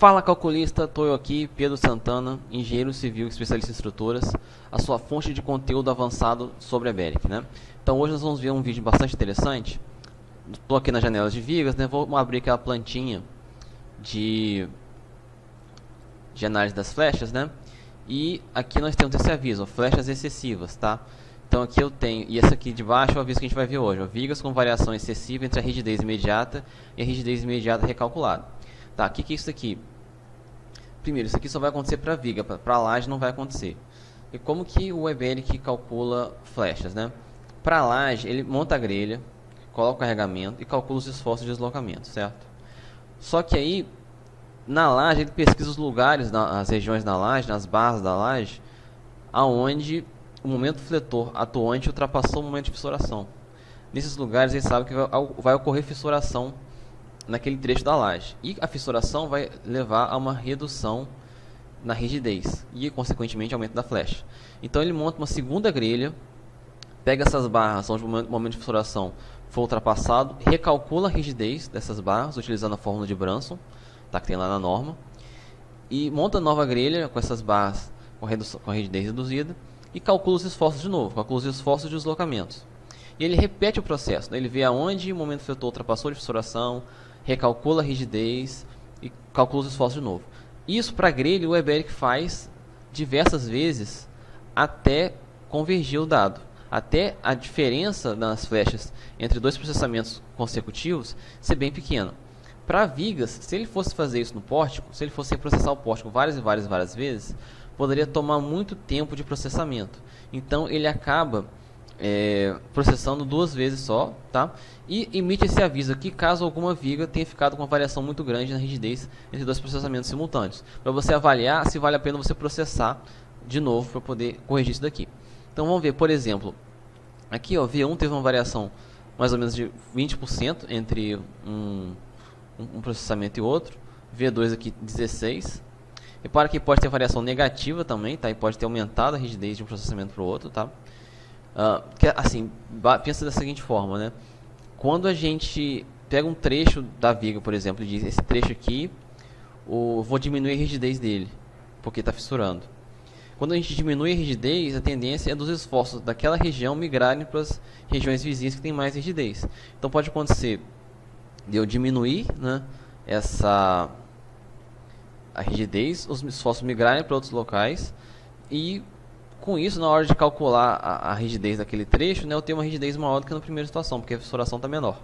Fala calculista, estou eu aqui, Pedro Santana, engenheiro civil especialista em estruturas, a sua fonte de conteúdo avançado sobre a BERIC, né? Então hoje nós vamos ver um vídeo bastante interessante. Estou aqui na janela de vigas, né? Vou abrir aquela plantinha de análise das flechas, né? E aqui nós temos esse aviso, flechas excessivas, tá? Então aqui eu tenho, e esse aqui de baixo é o aviso que a gente vai ver hoje, ó, vigas com variação excessiva entre a rigidez imediata e a rigidez imediata recalculada. Tá, o que é isso aqui? Primeiro, isso aqui só vai acontecer para viga, para laje não vai acontecer. E como que o EBERIC calcula flechas, né? Para laje, ele monta a grelha, coloca o carregamento e calcula os esforços de deslocamento, certo? Só que aí, na laje, ele pesquisa os lugares, as regiões da laje, nas barras da laje, aonde o momento fletor atuante ultrapassou o momento de fissuração. Nesses lugares, ele sabe que vai ocorrer fissuração naquele trecho da laje. E a fissuração vai levar a uma redução na rigidez e, consequentemente, aumento da flecha. Então, ele monta uma segunda grelha, pega essas barras onde o momento de fissuração for ultrapassado, recalcula a rigidez dessas barras, utilizando a fórmula de Branson, tá, que tem lá na norma, e monta nova grelha com essas barras com a rigidez reduzida e calcula os esforços de novo, calcula os esforços de deslocamentos. E ele repete o processo, né? Ele vê aonde o momento fletor ultrapassou de fissuração, recalcula a rigidez e calcula os esforços de novo. Isso para a grelha o EBERIC faz diversas vezes até convergir o dado, até a diferença nas flechas entre dois processamentos consecutivos ser bem pequena. Para vigas, se ele fosse fazer isso no pórtico, se ele fosse processar o pórtico várias vezes, poderia tomar muito tempo de processamento. Então ele acaba processando duas vezes só, tá? E emite esse aviso aqui caso alguma viga tenha ficado com uma variação muito grande na rigidez entre dois processamentos simultâneos, para você avaliar se vale a pena você processar de novo para poder corrigir isso daqui. Então vamos ver, por exemplo, aqui ó, V1 teve uma variação mais ou menos de 20% entre um processamento e outro, V2 aqui 16%. Repara que pode ter variação negativa também, tá? E pode ter aumentado a rigidez de um processamento para o outro, tá? Assim, pensa da seguinte forma, né? Quando a gente pega um trecho da viga, por exemplo, e diz, esse trecho aqui, vou diminuir a rigidez dele, porque está fissurando. Quando a gente diminui a rigidez, a tendência é dos esforços daquela região migrarem para as regiões vizinhas que tem mais rigidez. Então pode acontecer de eu diminuir, né, a rigidez, os esforços migrarem para outros locais e com isso, na hora de calcular a rigidez daquele trecho, né, eu tenho uma rigidez maior do que na primeira situação, porque a fissuração está menor.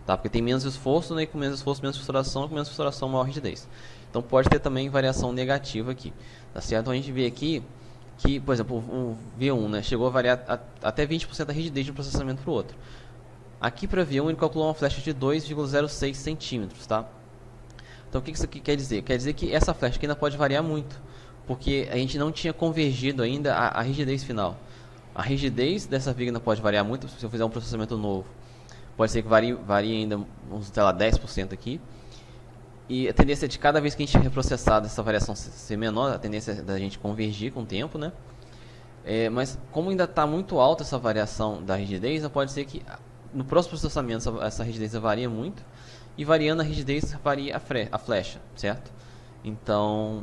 Tá? Porque tem menos esforço, né, e com menos esforço, menos fissuração, com menos fissuração, maior rigidez. Então pode ter também variação negativa aqui. Tá certo? Então a gente vê aqui que, por exemplo, o V1, né, chegou a variar até 20% da rigidez de um processamento para o outro. Aqui para V1 ele calculou uma flecha de 2,06 centímetros. Tá? Então o que isso aqui quer dizer? Quer dizer que essa flecha aqui ainda pode variar muito, porque a gente não tinha convergido ainda a rigidez final. A rigidez dessa viga ainda pode variar muito, se eu fizer um processamento novo. Pode ser que varie ainda uns, sei lá, 10% aqui. E a tendência de cada vez que a gente reprocessar essa variação ser menor, a tendência é da gente convergir com o tempo, né? Mas como ainda está muito alta essa variação da rigidez, pode ser que no próximo processamento essa rigidez varia muito. E variando a rigidez varia a flecha, certo? Então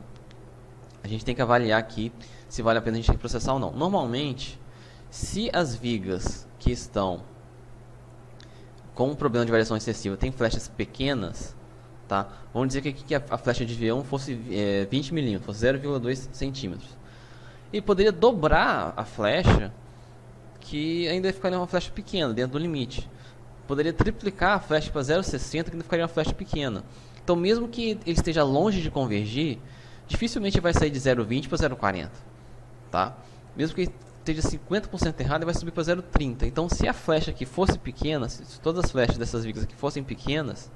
a gente tem que avaliar aqui se vale a pena a gente reprocessar ou não. Normalmente, se as vigas que estão com um problema de variação excessiva têm flechas pequenas, tá? Vamos dizer que a flecha de V1 fosse 20 mm, fosse 0,2 centímetros. E poderia dobrar a flecha, que ainda ficaria uma flecha pequena, dentro do limite. Poderia triplicar a flecha para 0,60, que ainda ficaria uma flecha pequena. Então, mesmo que ele esteja longe de convergir, dificilmente vai sair de 0,20 para 0,40, tá? Mesmo que esteja 50% errado, ele vai subir para 0,30. Então, se a flecha aqui fosse pequena, se todas as flechas dessas vigas aqui fossem pequenas,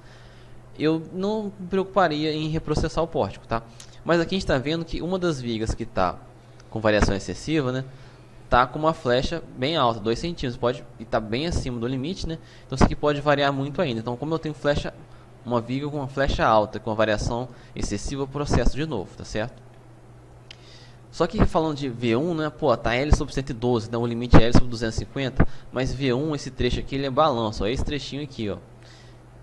eu não me preocuparia em reprocessar o pórtico, tá? Mas aqui a gente está vendo que uma das vigas que está com variação excessiva, né, tá com uma flecha bem alta, 2 centímetros, e está bem acima do limite, né? Então, isso aqui pode variar muito ainda. Então, como eu tenho uma viga com uma flecha alta, com uma variação excessiva, eu processo de novo, tá certo? Só que falando de V1, né, pô, tá L sobre 112, então o limite é L sobre 250, mas V1, esse trecho aqui, ele é balanço, ó, esse trechinho aqui, ó.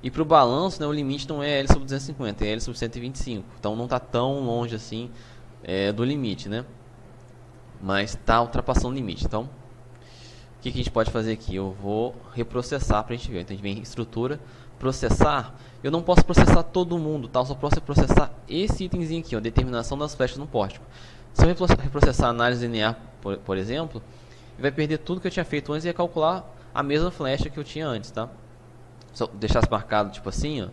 E para o balanço, né, o limite não é L sobre 250, é L sobre 125. Então não está tão longe assim do limite, né? Mas está ultrapassando o limite. Então, o que a gente pode fazer aqui? Eu vou reprocessar para a gente ver. Então a gente vem em estrutura, processar. Eu não posso processar todo mundo, tá? Eu só posso processar esse itemzinho aqui, ó, determinação das flechas no pórtico. Se eu reprocessar a análise linear, por exemplo, vai perder tudo que eu tinha feito antes e ia calcular a mesma flecha que eu tinha antes, tá? Se eu deixasse marcado tipo assim, ó,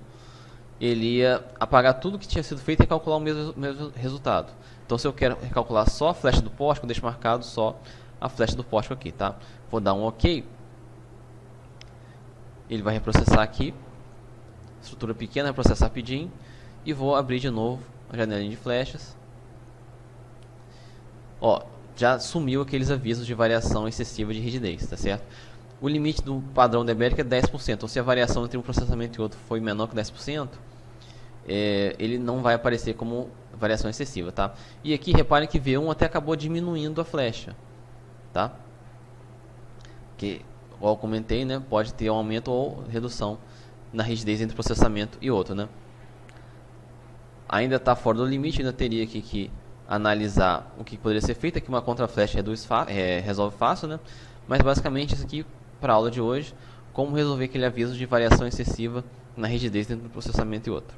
ele ia apagar tudo que tinha sido feito e calcular o mesmo resultado. Então se eu quero recalcular só a flecha do pórtico, eu deixo marcado só a flecha do pórtico aqui, tá? Vou dar um OK. Ele vai reprocessar aqui. Estrutura pequena, reprocessar rapidinho. E vou abrir de novo a janelinha de flechas. Ó, já sumiu aqueles avisos de variação excessiva de rigidez, tá certo? O limite do padrão debélico é 10%. Então se a variação entre um processamento e outro foi menor que 10%, ele não vai aparecer como variação excessiva, tá? E aqui reparem que V1 até acabou diminuindo a flecha, tá? Que, igual eu comentei, né, pode ter um aumento ou redução na rigidez entre processamento e outro, né? Ainda está fora do limite, ainda teria que analisar o que poderia ser feito. Aqui uma contraflecha resolve fácil, né? Mas basicamente isso aqui para a aula de hoje, como resolver aquele aviso de variação excessiva na rigidez entre um processamento e outro.